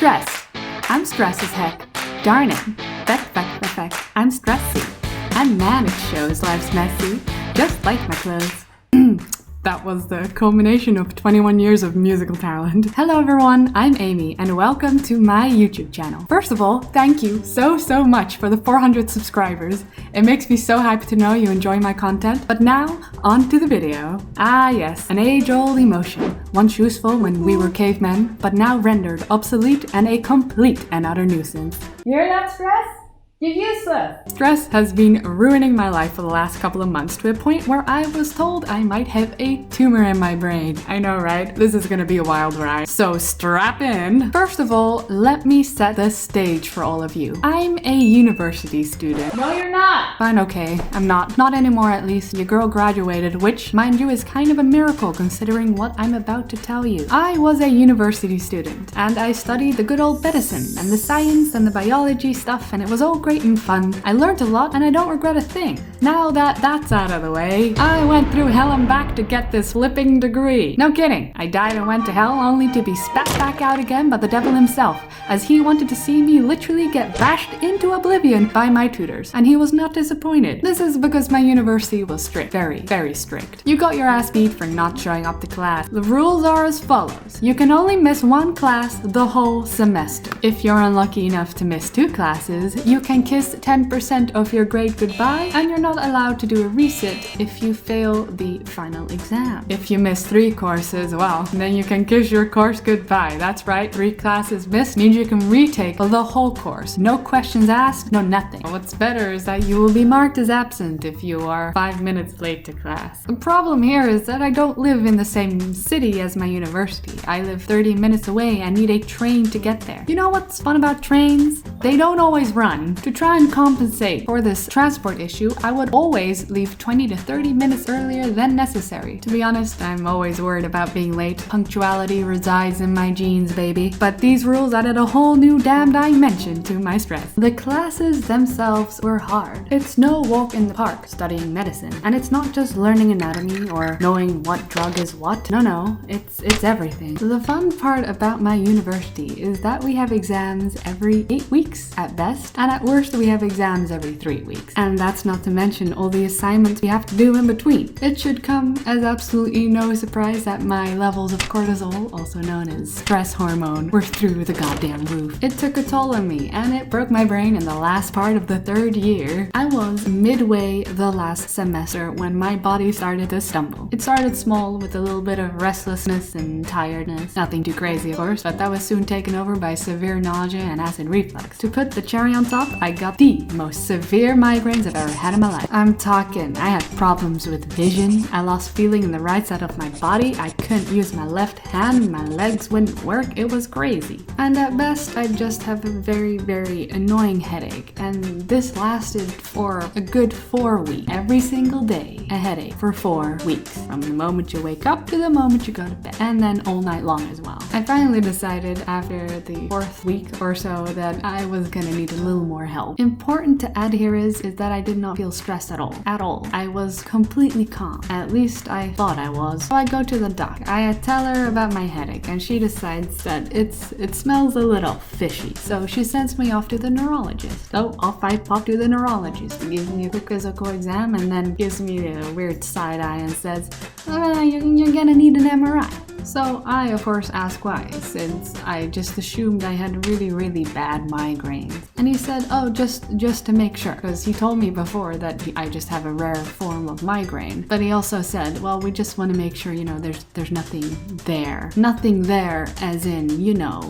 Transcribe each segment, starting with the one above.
stressed. I'm stressed as heck. Darn it. Feck. I'm stressy. I'm mad it shows life's messy, just like my clothes. That was the culmination of 21 years of musical talent. Hello everyone, I'm Amy and welcome to my YouTube channel. First of all, thank you so much for the 400 subscribers. It makes me so happy to know you enjoy my content. But now, on to the video. Ah yes, an age-old emotion, once useful when we were cavemen, but now rendered obsolete and a complete and utter nuisance. You're not stressed? You're useless! Stress has been ruining my life for the last couple of months to a point where I was told I might have a tumor in my brain. I know, right? This is gonna be a wild ride. So strap in! First of all, let me set the stage for all of you. I'm a university student. No, you're not! Fine, okay, I'm not. Not anymore at least. Your girl graduated, which, mind you, is kind of a miracle considering what I'm about to tell you. I was a university student, and I studied the good old medicine, and the science, and the biology stuff, and it was all great and fun. I learned a lot and I don't regret a thing. Now that that's out of the way, I went through hell and back to get this flipping degree. No kidding. I died and went to hell only to be spat back out again by the devil himself, as he wanted to see me literally get bashed into oblivion by my tutors, and he was not disappointed. This is because my university was strict. Very strict. You got your ass beat for not showing up to class. The rules are as follows. You can only miss one class the whole semester. If you're unlucky enough to miss 2 classes, you can kiss 10% of your grade goodbye, and you're not allowed to do a resit if you fail the final exam. If you miss 3 courses, well, then you can kiss your course goodbye. That's right, 3 classes missed means you can retake the whole course. No questions asked, no nothing. What's better is that you will be marked as absent if you are 5 minutes late to class. The problem here is that I don't live in the same city as my university. I live 30 minutes away and need a train to get there. You know what's fun about trains? They don't always run. To try and compensate for this transport issue, I would always leave 20 to 30 minutes earlier than necessary. To be honest, I'm always worried about being late. Punctuality resides in my genes, baby. But these rules added a whole new damn dimension to my stress. The classes themselves were hard. It's no walk in the park studying medicine. And it's not just learning anatomy or knowing what drug is what. No, it's everything. The fun part about my university is that we have exams every 8 weeks at best, and at worst we have exams every 3 weeks. And that's not to mention all the assignments we have to do in between. It should come as absolutely no surprise that my levels of cortisol, also known as stress hormone, were through the goddamn roof. It took a toll on me, and it broke my brain in the last part of the 3rd year. I was midway the last semester when my body started to stumble. It started small with a little bit of restlessness and tiredness. Nothing too crazy, of course, but that was soon taken over by severe nausea and acid reflux. To put the cherry on top, I got the most severe migraines I've ever had in my life. I'm talking, I had problems with vision, I lost feeling in the right side of my body, I couldn't use my left hand, my legs wouldn't work, it was crazy. And at best, I'd just have a very annoying headache, and this lasted for a good 4 weeks. Every single day, a headache for 4 weeks. From the moment you wake up to the moment you go to bed, and then all night long as well. I finally decided after the 4th week or so that I was gonna need a little more help. Important to add here is that I did not feel stressed at all. I was completely calm. At least I thought I was. So I go to the doc. I tell her about my headache, and she decides that it smells a little fishy. So she sends me off to the neurologist. So off I pop to the neurologist. He gives me a quick physical exam and then gives me a weird side eye and says, you're gonna need an MRI. So I of course ask why, since I just assumed I had really bad migraines. And he said, oh, just to make sure, because he told me before that I just have a rare form of migraine. But he also said, well, we just want to make sure, there's nothing there. Nothing there as in,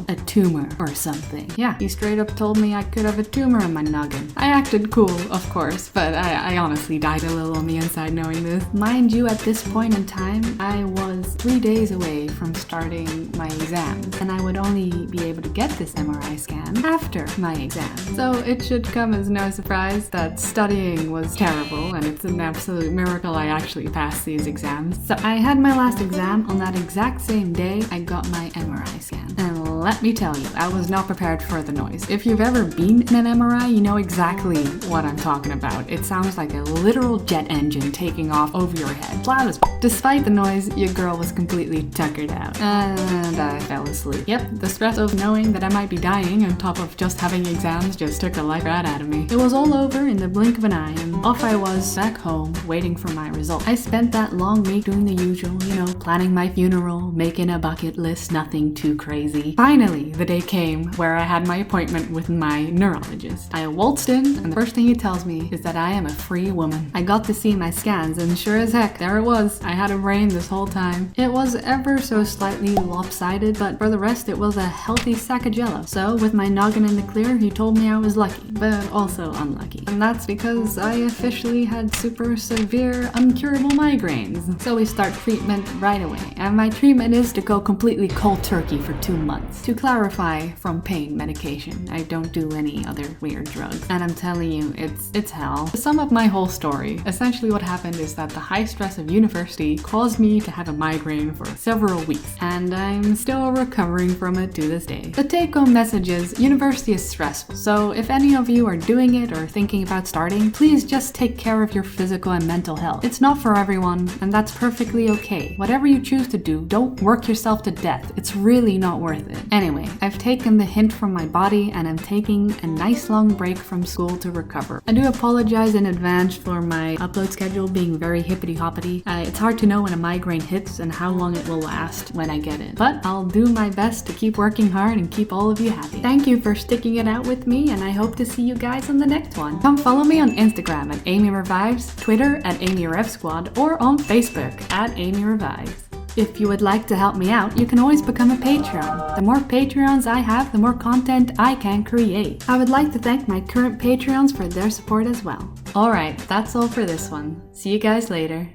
a tumor or something. Yeah, he straight up told me I could have a tumor in my noggin. I acted cool, of course, but I honestly died a little on the inside knowing this. Mind you, at this point in time, I was 3 days away from starting my exams, and I would only be able to get this MRI scan after my exam. So it should come as no surprise that studying was terrible, and it's an absolute miracle I actually passed these exams. So I had my last exam on that exact same day I got my MRI scan. And let me tell you, I was not prepared for the noise. If you've ever been in an MRI, you know exactly what I'm talking about. It sounds like a literal jet engine taking off over your head. Loud as Despite the noise, your girl was completely tuckered out. And I fell asleep. Yep, the stress of knowing that I might be dying on top of just having exams just took the life right out of me. It was all over in the blink of an eye, and off I was back home waiting for my result. I spent that long week doing the usual, planning my funeral, making a bucket list, nothing too crazy. Finally, the day came where I had my appointment with my neurologist. I waltzed in, and the first thing he tells me is that I am a free woman. I got to see my scans, and sure as heck, there it was. I had a brain this whole time. It was ever so slightly lopsided, but for the rest, it was a healthy sack of jello. So, with my noggin in the clear, he told me I was lucky, but also unlucky. And that's because I officially had super severe, uncurable migraines. So we start treatment right away, and my treatment is to go completely cold turkey for 2 months. To clarify, from pain medication. I don't do any other weird drugs. And I'm telling you, it's hell. To sum up my whole story, essentially what happened is that the high stress of university caused me to have a migraine for several weeks, and I'm still recovering from it to this day. The take-home message is, university is stressful, so if any of you are doing it or thinking about starting, please just take care of your physical and mental health. It's not for everyone, and that's perfectly okay. Whatever you choose to do, don't work yourself to death. It's really not worth it. Anyway, I've taken the hint from my body, and I'm taking a nice long break from school to recover. I do apologize in advance for my upload schedule being very hippity-hoppity. It's hard to know when a migraine hits and how long it will last when I get it. But I'll do my best to keep working hard and keep all of you happy. Thank you for sticking it out with me, and I hope to see you guys on the next one. Come follow me on Instagram at Amy Revives, Twitter at Amy Rev Squad, or on Facebook at Amy Revives. If you would like to help me out, you can always become a Patreon. The more Patreons I have, the more content I can create. I would like to thank my current Patreons for their support as well. Alright, that's all for this one. See you guys later.